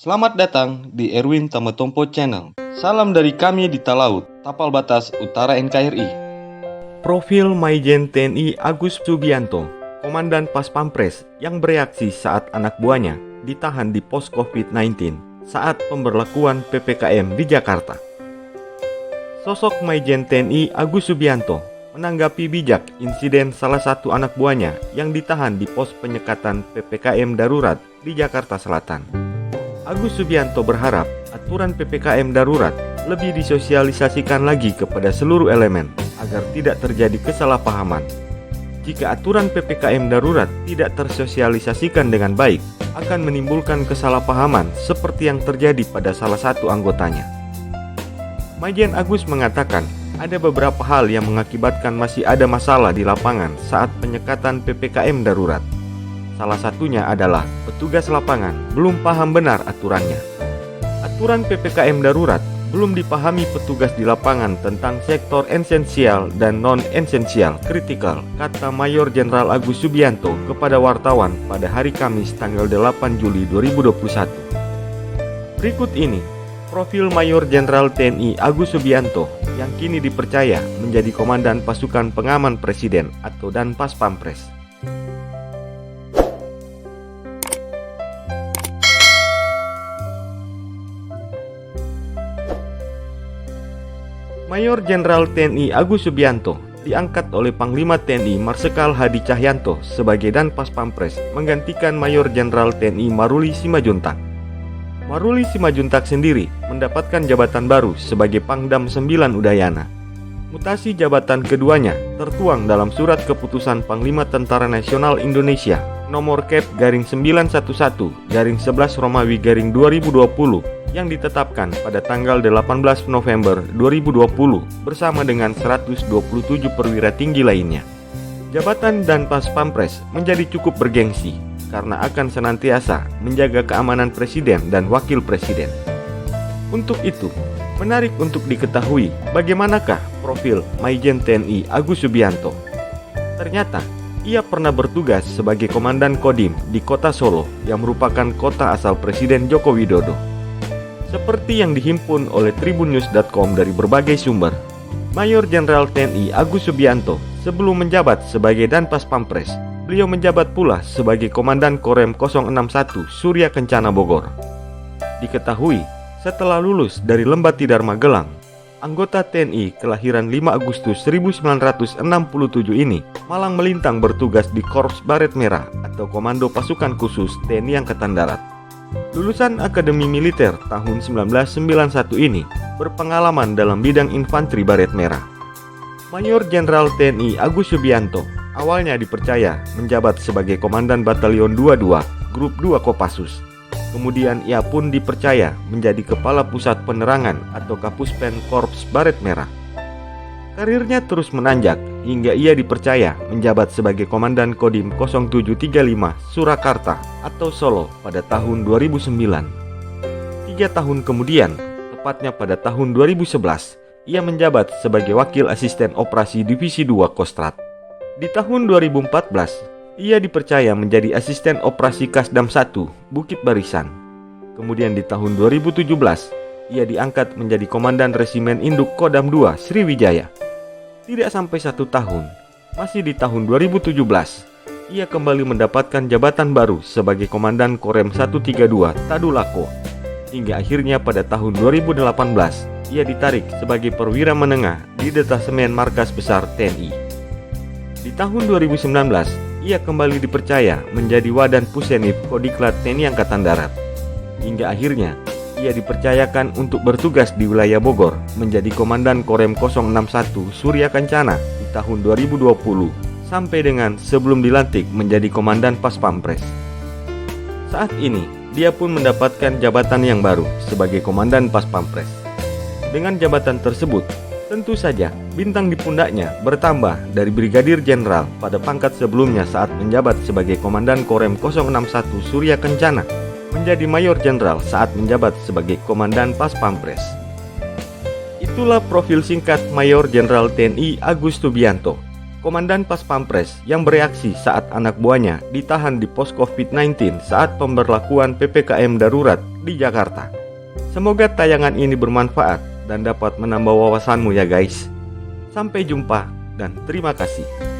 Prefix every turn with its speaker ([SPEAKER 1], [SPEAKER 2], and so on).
[SPEAKER 1] Selamat datang di Erwin Tametompo Channel. Salam dari kami di Talaut, Tapal Batas Utara NKRI. Profil Maijen TNI Agus Subianto, Komandan Pas Pampres yang bereaksi saat anak buahnya ditahan di pos COVID-19 saat pemberlakuan PPKM di Jakarta. Sosok Maijen TNI Agus Subianto menanggapi bijak insiden salah satu anak buahnya yang ditahan di pos penyekatan PPKM darurat di Jakarta Selatan. Agus Subianto berharap aturan PPKM darurat lebih disosialisasikan lagi kepada seluruh elemen agar tidak terjadi kesalahpahaman. Jika aturan PPKM darurat tidak tersosialisasikan dengan baik, akan menimbulkan kesalahpahaman seperti yang terjadi pada salah satu anggotanya. Maijen Agus mengatakan ada beberapa hal yang mengakibatkan masih ada masalah di lapangan saat penyekatan PPKM darurat. Salah satunya adalah petugas lapangan belum paham benar aturannya. Aturan PPKM darurat belum dipahami petugas di lapangan tentang sektor esensial dan non-esensial kritikal, kata Mayor Jenderal Agus Subianto kepada wartawan pada hari Kamis tanggal 8 Juli 2021. Berikut ini profil Mayor Jenderal TNI Agus Subianto yang kini dipercaya menjadi Komandan Pasukan Pengaman Presiden atau Danpas Pampres. Mayor Jenderal TNI Agus Subianto diangkat oleh Panglima TNI Marsikal Hadi Cahyanto sebagai Danpas Pampres menggantikan Mayor Jenderal TNI Maruli Simajuntak. Maruli Simajuntak sendiri mendapatkan jabatan baru sebagai Pangdam 9 Udayana. Mutasi jabatan keduanya tertuang dalam Surat Keputusan Panglima Tentara Nasional Indonesia nomor Kep/911/11 Romawi 2020 yang ditetapkan pada tanggal 18 November 2020 bersama dengan 127 perwira tinggi lainnya. Jabatan Danpas Pampres menjadi cukup bergengsi karena akan senantiasa menjaga keamanan Presiden dan Wakil Presiden. Untuk itu, menarik untuk diketahui bagaimanakah profil Maijen TNI Agus Subianto. Ternyata, ia pernah bertugas sebagai Komandan Kodim di Kota Solo yang merupakan kota asal Presiden Joko Widodo. Seperti yang dihimpun oleh tribunnews.com dari berbagai sumber, Mayor Jenderal TNI Agus Subianto sebelum menjabat sebagai Danpas Pampres, beliau menjabat pula sebagai Komandan Korem 061 Surya Kencana Bogor. Diketahui, setelah lulus dari Lembati Dharma Gelang, anggota TNI kelahiran 5 Agustus 1967 ini malang melintang bertugas di Korps Baret Merah atau Komando Pasukan Khusus TNI Angkatan Darat. Lulusan Akademi Militer tahun 1991 ini berpengalaman dalam bidang infanteri Baret Merah. Mayor Jenderal TNI Agus Subianto awalnya dipercaya menjabat sebagai Komandan Batalion 22 Grup 2 Kopassus. Kemudian ia pun dipercaya menjadi Kepala Pusat Penerangan atau Kapuspen Korps Baret Merah. Karirnya terus menanjak hingga ia dipercaya menjabat sebagai Komandan Kodim 0735 Surakarta atau Solo pada tahun 2009. 3 tahun kemudian, tepatnya pada tahun 2011, ia menjabat sebagai Wakil Asisten Operasi Divisi 2 Kostrat. Di tahun 2014, ia dipercaya menjadi Asisten Operasi Kasdam 1 Bukit Barisan. Kemudian di tahun 2017, ia diangkat menjadi Komandan Resimen Induk Kodam 2 Sriwijaya. Tidak sampai 1 tahun, masih di tahun 2017, ia kembali mendapatkan jabatan baru sebagai Komandan Korem 132 Tadulako. Hingga akhirnya pada tahun 2018, ia ditarik sebagai perwira menengah di Detasemen Markas Besar TNI. Di tahun 2019, ia kembali dipercaya menjadi Wadan Pusenif Kodiklat TNI Angkatan Darat. Hingga akhirnya, ia dipercayakan untuk bertugas di wilayah Bogor menjadi Komandan Korem 061 Surya Kencana di tahun 2020 sampai dengan sebelum dilantik menjadi Komandan Pas Pampres. Saat ini, dia pun mendapatkan jabatan yang baru sebagai Komandan Pas Pampres. Dengan jabatan tersebut, tentu saja bintang di pundaknya bertambah dari Brigadir Jenderal pada pangkat sebelumnya saat menjabat sebagai Komandan Korem 061 Surya Kencana menjadi Mayor Jenderal saat menjabat sebagai Komandan Pas Pampres. Itulah profil singkat Mayor Jenderal TNI Agus Subianto. Komandan Pas Pampres yang bereaksi saat anak buahnya ditahan di pos COVID-19 saat pemberlakuan PPKM darurat di Jakarta. Semoga tayangan ini bermanfaat dan dapat menambah wawasanmu ya guys. Sampai jumpa dan terima kasih.